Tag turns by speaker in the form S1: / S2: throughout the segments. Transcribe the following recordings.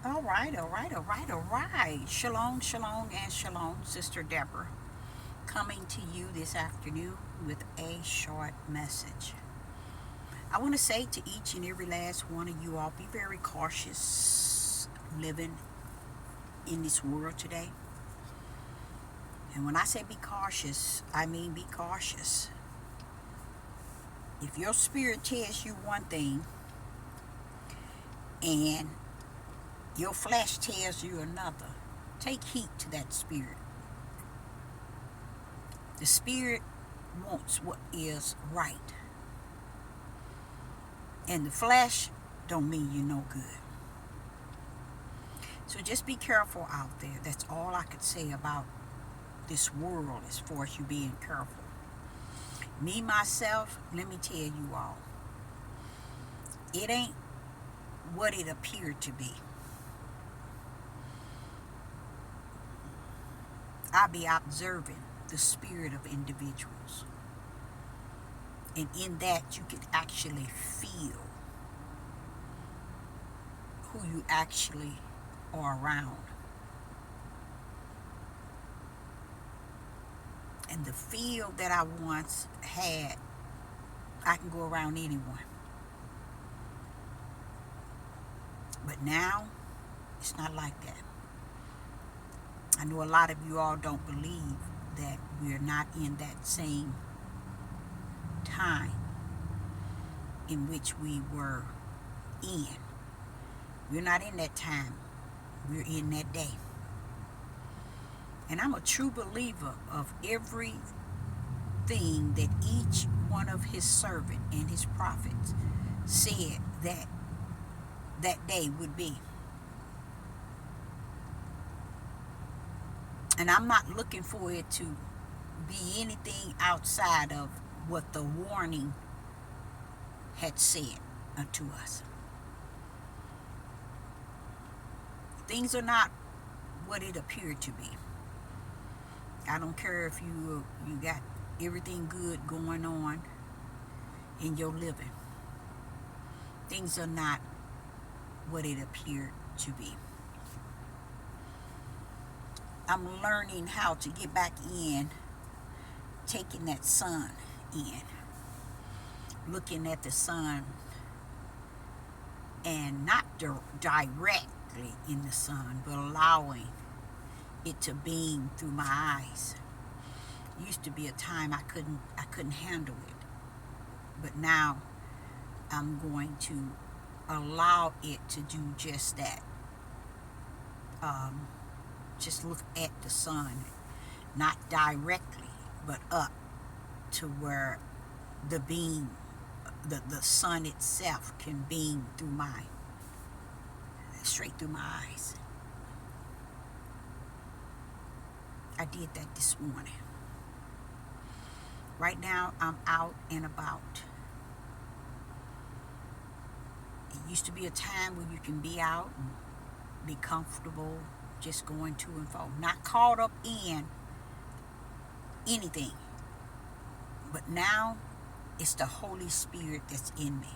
S1: All right, all right, all right, all right. Shalom, shalom, and shalom, Sister Deborah, coming to you this afternoon with a short message. I want to say to each and every last one of you all, be very cautious living in this world today. And when I say be cautious, I mean be cautious. If your spirit tells you one thing and your flesh tells you another, take heed to that spirit. The spirit wants what is right, and the flesh don't mean you no good. So just be careful out there. That's all I could say about this world as far as you being careful. Me myself, let me tell you all, it ain't what it appeared to be. I be observing the spirit of individuals, and in that you can actually feel who you actually are around. And the feel that I once had, I can go around anyone. But now, it's not like that. I know a lot of you all don't believe that we're not in that same time in which we were in. We're not in that time. We're in that day. And I'm a true believer of everything that each one of his servant and his prophets said that that day would be. And I'm not looking for it to be anything outside of what the warning had said unto us. Things are not what it appeared to be. I don't care if you got everything good going on in your living. Things are not what it appeared to be. I'm learning how to get back in, taking that sun in, looking at the sun, and not directly in the sun, but allowing it to beam through my eyes. Used to be a time I couldn't handle it, but now I'm going to allow it to do just that. Just look at the sun, not directly, but up to where the beam, the sun itself can beam through straight through my eyes. I did that this morning. Right now, I'm out and about. It used to be a time when you can be out and be comfortable, just going to and fro, not caught up in anything. But now, it's the Holy Spirit that's in me.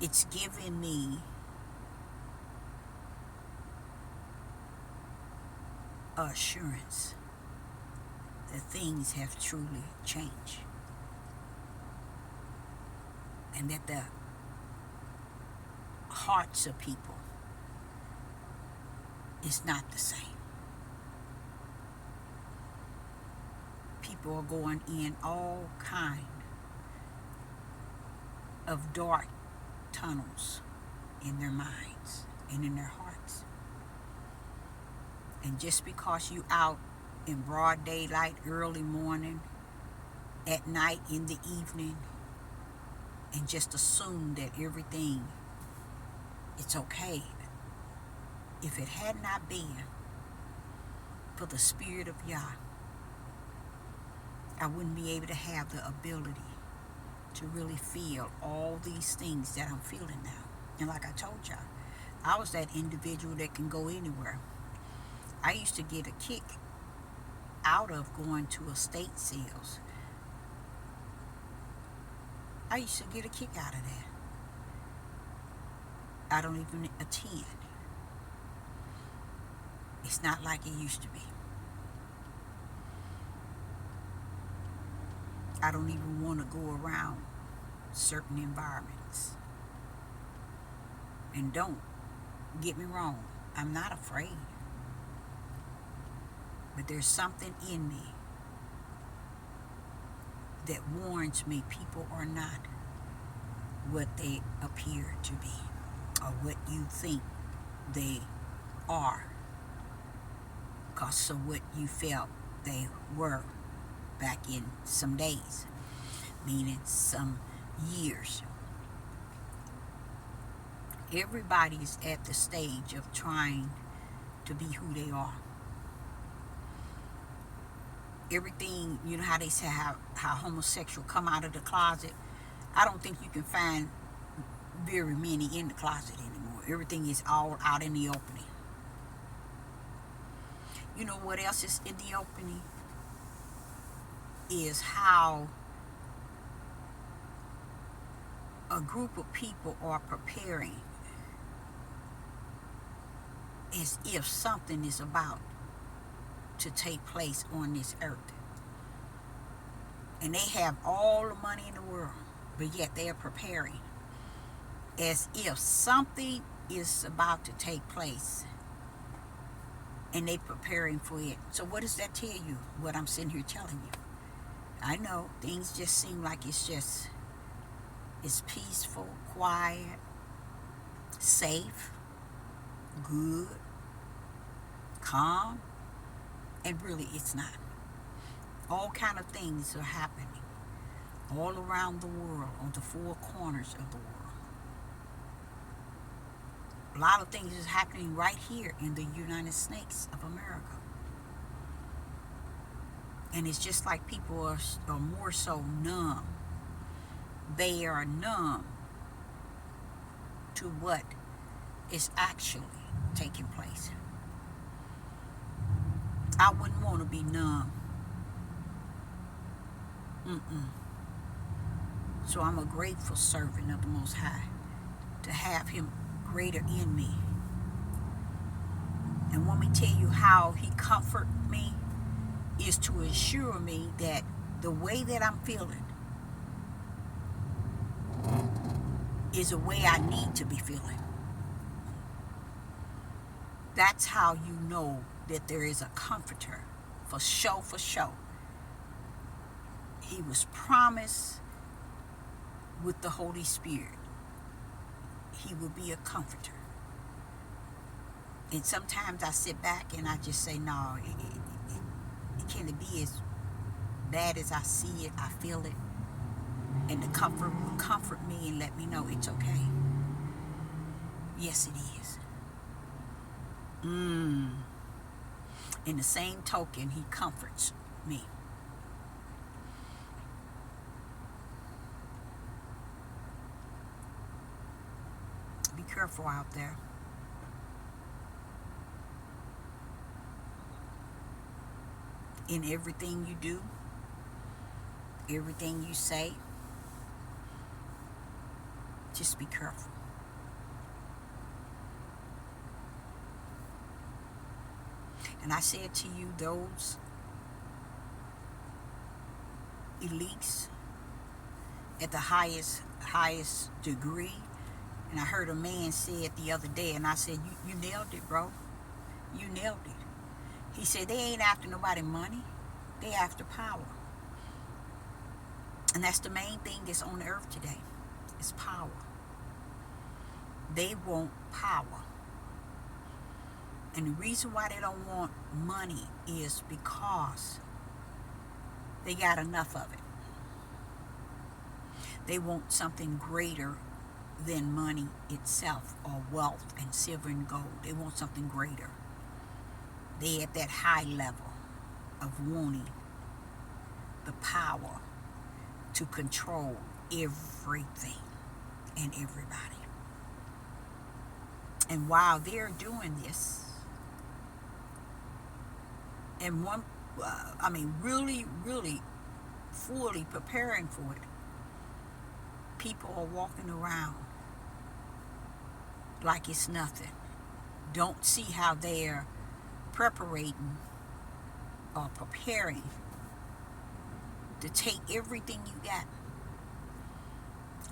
S1: It's giving me assurance that things have truly changed. And that the hearts of people is not the same. People are going in all kind of dark tunnels in their minds and in their hearts. And just because you out in broad daylight, early morning, at night, in the evening, and just assume that everything, it's okay. If it had not been for the Spirit of Yah, I wouldn't be able to have the ability to really feel all these things that I'm feeling now. And like I told y'all, I was that individual that can go anywhere. I used to get a kick out of going to estate sales. I used to get a kick out of that. I don't even attend. It's not like it used to be. I don't even want to go around certain environments. And don't get me wrong, I'm not afraid. But there's something in me that warns me people are not what they appear to be, or what you think they are, because of what you felt they were back in some days, meaning some years. Everybody's at the stage of trying to be who they are. Everything, you know how they say how homosexual come out of the closet. I don't think you can find very many in the closet anymore. Everything is all out in the opening. You know what else is in the opening? Is how a group of people are preparing as if something is about to take place on this earth. And they have all the money in the world, but yet they are preparing as if something is about to take place, and they preparing for it. So what does that tell you, what I'm sitting here telling you? I know things just seem like it's peaceful, quiet, safe, good, calm, and really it's not. All kind of things are happening all around the world, on the four corners of the world. A lot of things is happening right here in the United States of America. And it's just like people are more so numb. They are numb to what is actually taking place. I wouldn't want to be numb. So I'm a grateful servant of the Most High to have Him greater in me. And want me to tell you how He comfort me is to assure me that the way that I'm feeling is a way I need to be feeling. That's how you know that there is a comforter, for sure, for sure. He was promised with the Holy Spirit. He will be a comforter. And sometimes I sit back and I just say, no, it can't be as bad as I see it, I feel it. And the comfort will comfort me and let me know it's okay. Yes, it is. In the same token, He comforts me. Be careful out there. In everything you do, everything you say, just be careful. And I said to you, those elites at the highest degree, and I heard a man say it the other day, and I said, you nailed it, bro. You nailed it. He said, they ain't after nobody money. They after power. And that's the main thing that's on the earth today, is power. They want power. And the reason why they don't want money is because they got enough of it. They want something greater than money itself, or wealth and silver and gold. They want something greater. They at that high level of wanting the power to control everything and everybody. And while they're doing this, and really, really fully preparing for it, people are walking around like it's nothing. Don't see how they're preparing or preparing to take everything you got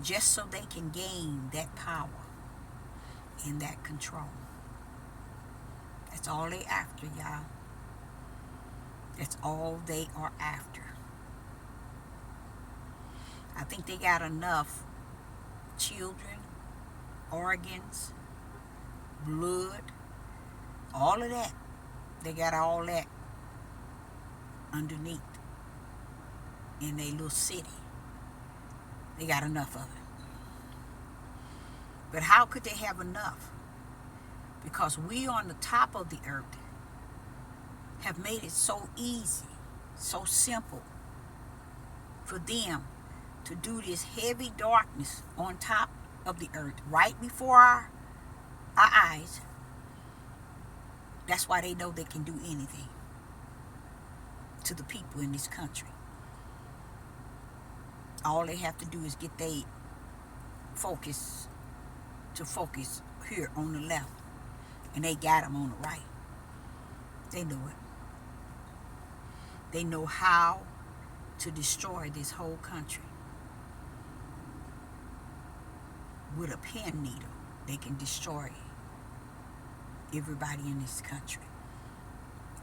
S1: just so they can gain that power and that control. That's all they after, y'all. That's all they are after. I think they got enough children, organs, blood, all of that. They got all that underneath in their little city. They got enough of it. But how could they have enough? Because we on the top of the earth have made it so easy, so simple for them to do this heavy darkness on top of the earth right before our eyes. That's why they know they can do anything to the people in this country. All they have to do is get their focus here on the left, and they got them on the right. They know it. They know how to destroy this whole country. With a pen needle, they can destroy everybody in this country.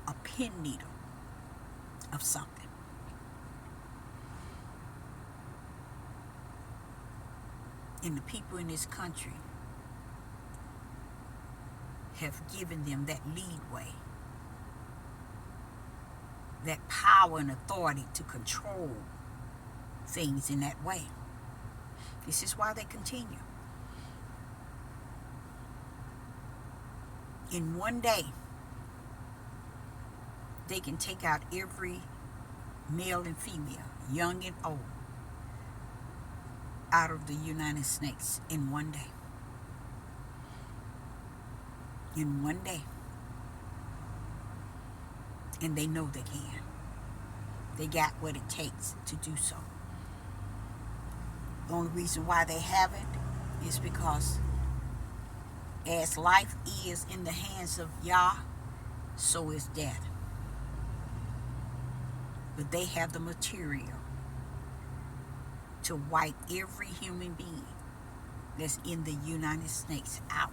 S1: A pen needle of something. And the people in this country have given them that leadway, that power and authority to control things in that way. This is why they continue. In one day, they can take out every male and female, young and old, out of the United States in one day. In one day. And they know they can. They got what it takes to do so. The only reason why they haven't is because as life is in the hands of Yah, so is death. But they have the material to wipe every human being that's in the United States out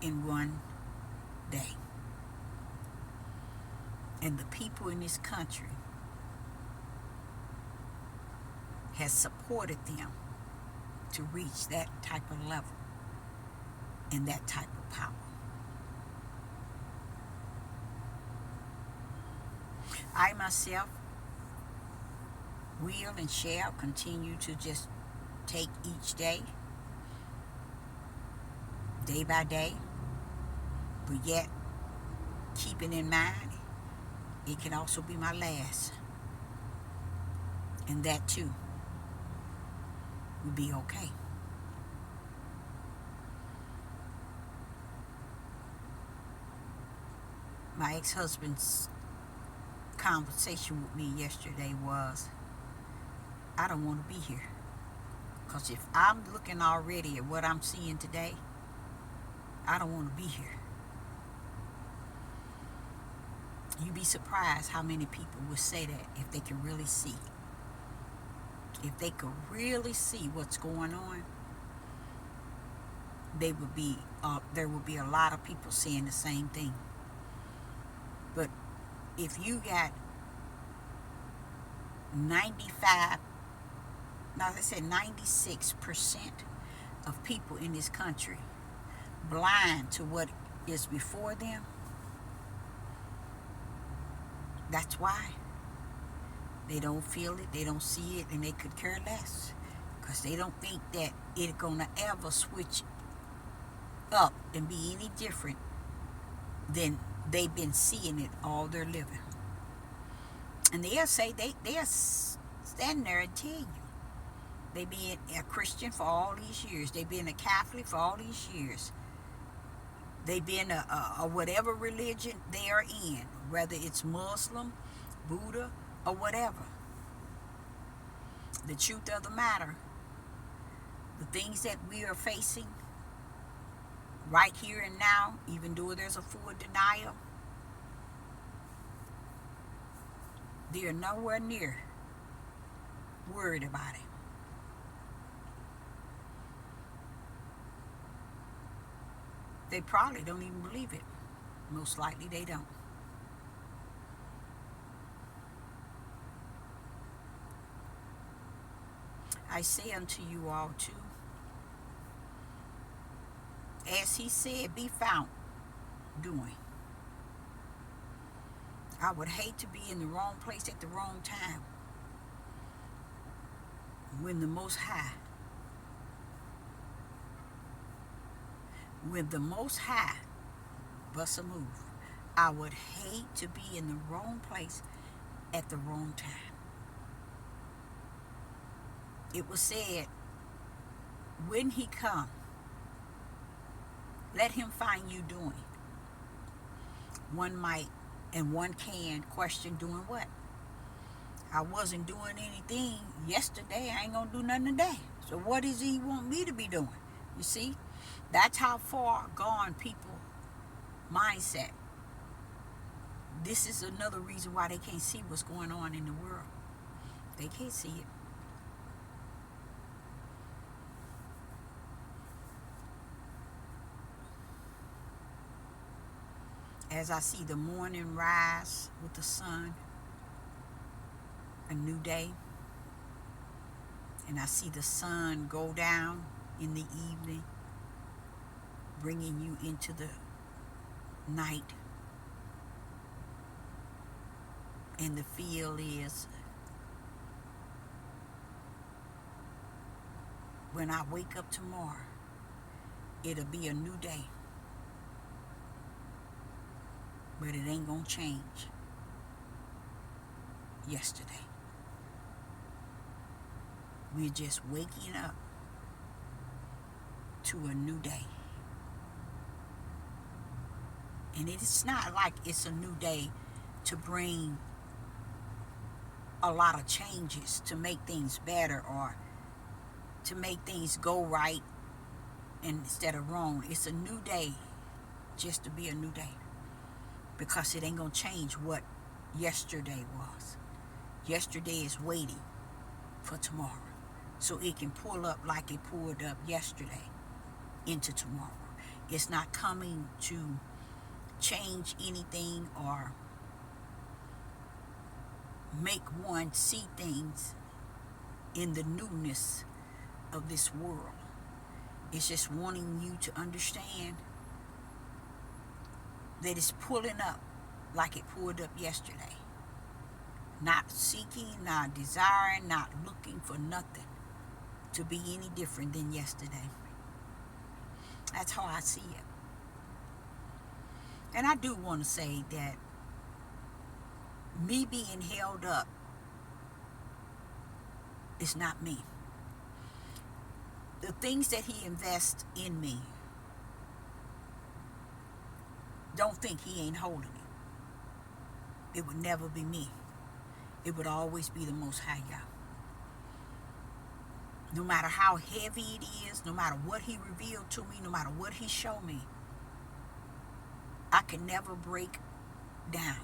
S1: in one day. And the people in this country has supported them to reach that type of level and that type of power. I myself will and shall continue to just take each day by day, but yet keeping in mind it can also be my last, and that too will be okay. My ex-husband's conversation with me yesterday was, I don't want to be here. Because if I'm looking already at what I'm seeing today, I don't want to be here. You'd be surprised how many people would say that if they could really see. If they could really see what's going on, there would be a lot of people saying the same thing. But if you got 96% of people in this country blind to what is before them, that's why they don't feel it, they don't see it, and they could care less, because they don't think that it's gonna ever switch up and be any different than they've been seeing it all their living. And they'll say, they'll stand there and tell you, they've been a Christian for all these years, they've been a Catholic for all these years, they've been a whatever religion they are in, whether it's Muslim, Buddha, or whatever. The truth of the matter, The things that we are facing right here and now, even though there's a full denial, they are nowhere near worried about it. They probably don't even believe it. Most likely they don't. I say unto you all too, as he said, be found doing. I would hate to be in the wrong place at the wrong time when the Most High busts a move. I would hate to be in the wrong place at the wrong time. It was said, when he come, let him find you doing. One might and one can question doing what? I wasn't doing anything yesterday. I ain't going to do nothing today. So what does he want me to be doing? You see? That's how far gone people mindset. This is another reason why they can't see what's going on in the world. They can't see it. As I see the morning rise with the sun, a new day, and I see the sun go down in the evening, bringing you into the night, and the feel is, when I wake up tomorrow, it'll be a new day. But it ain't gonna change yesterday. We're just waking up to a new day. And it's not like it's a new day to bring a lot of changes, to make things better or to make things go right instead of wrong. It's a new day just to be a new day. Because it ain't going to change what yesterday was. Yesterday is waiting for tomorrow. So it can pull up like it pulled up yesterday into tomorrow. It's not coming to change anything or make one see things in the newness of this world. It's just wanting you to understand that it's pulling up like it pulled up yesterday. Not seeking, not desiring, not looking for nothing to be any different than yesterday. That's how I see it. And I do want to say that me being held up is not me. The things that he invests in me, don't think he ain't holding it. It would never be me. It would always be the Most High Yah. No matter how heavy it is, no matter what he revealed to me, no matter what he showed me, I can never break down.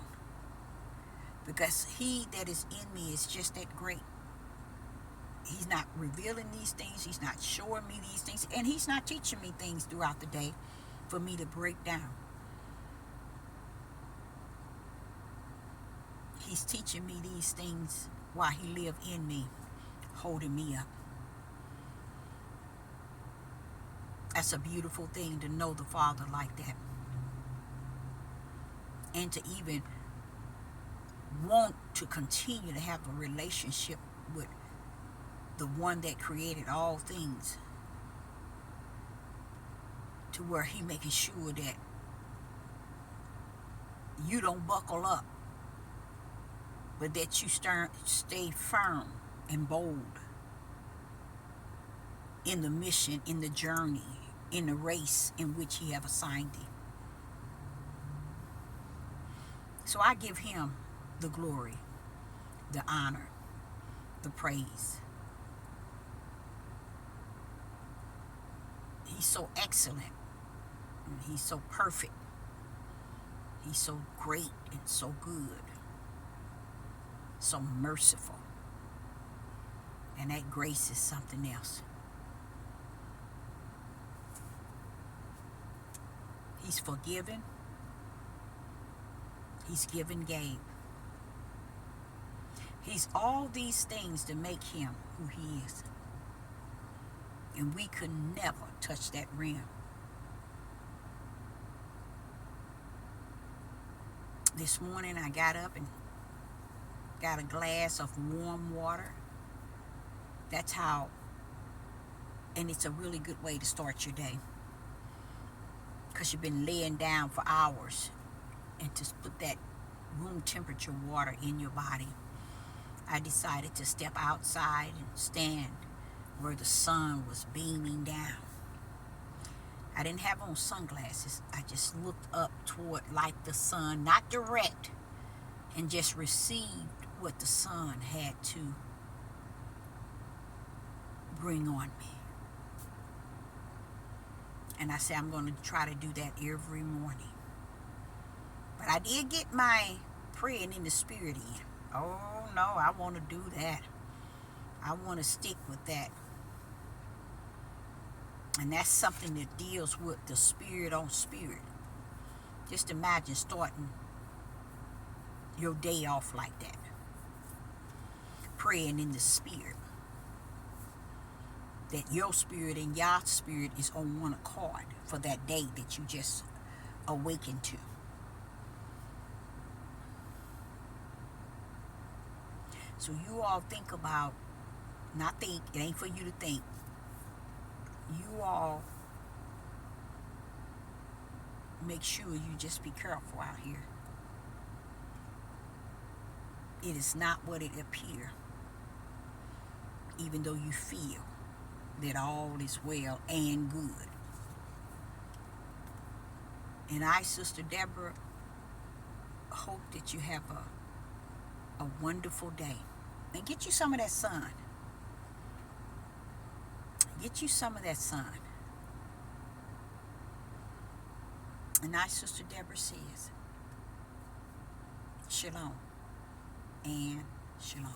S1: Because he that is in me is just that great. He's not revealing these things. He's not showing me these things. And he's not teaching me things throughout the day for me to break down. He's teaching me these things while he lives in me, holding me up. That's a beautiful thing to know the Father like that. And to even want to continue to have a relationship with the one that created all things, to where he making sure that you don't buckle up, but that you stay firm and bold in the mission, in the journey, in the race in which he have assigned thee. So I give him the glory, the honor, the praise. He's so excellent. And he's so perfect. He's so great and so good. So merciful. And that grace is something else. He's forgiven. He's given, gave. He's all these things to make him who he is. And we could never touch that rim. This morning I got up and got a glass of warm water. That's how, and it's a really good way to start your day. Because you've been laying down for hours. And to put that room temperature water in your body, I decided to step outside and stand where the sun was beaming down. I didn't have on sunglasses. I just looked up toward like the sun, not direct, and just received what the sun had to bring on me. And I said, I'm going to try to do that every morning. But I did get my praying in the spirit in. Oh no, I want to do that. I want to stick with that. And that's something that deals with the spirit on spirit. Just imagine starting your day off like that. Praying in the spirit. That your spirit and Yah's spirit is on one accord for that day that you just awakened to. So you all think about, not think, it ain't for you to think. You all make sure you just be careful out here. It is not what it appears, even though you feel that all is well and good. And I, Sister Deborah, hope that you have a wonderful day. And get you some of that sun. Get you some of that sun. And I, Sister Deborah, says, Shalom and Shalom.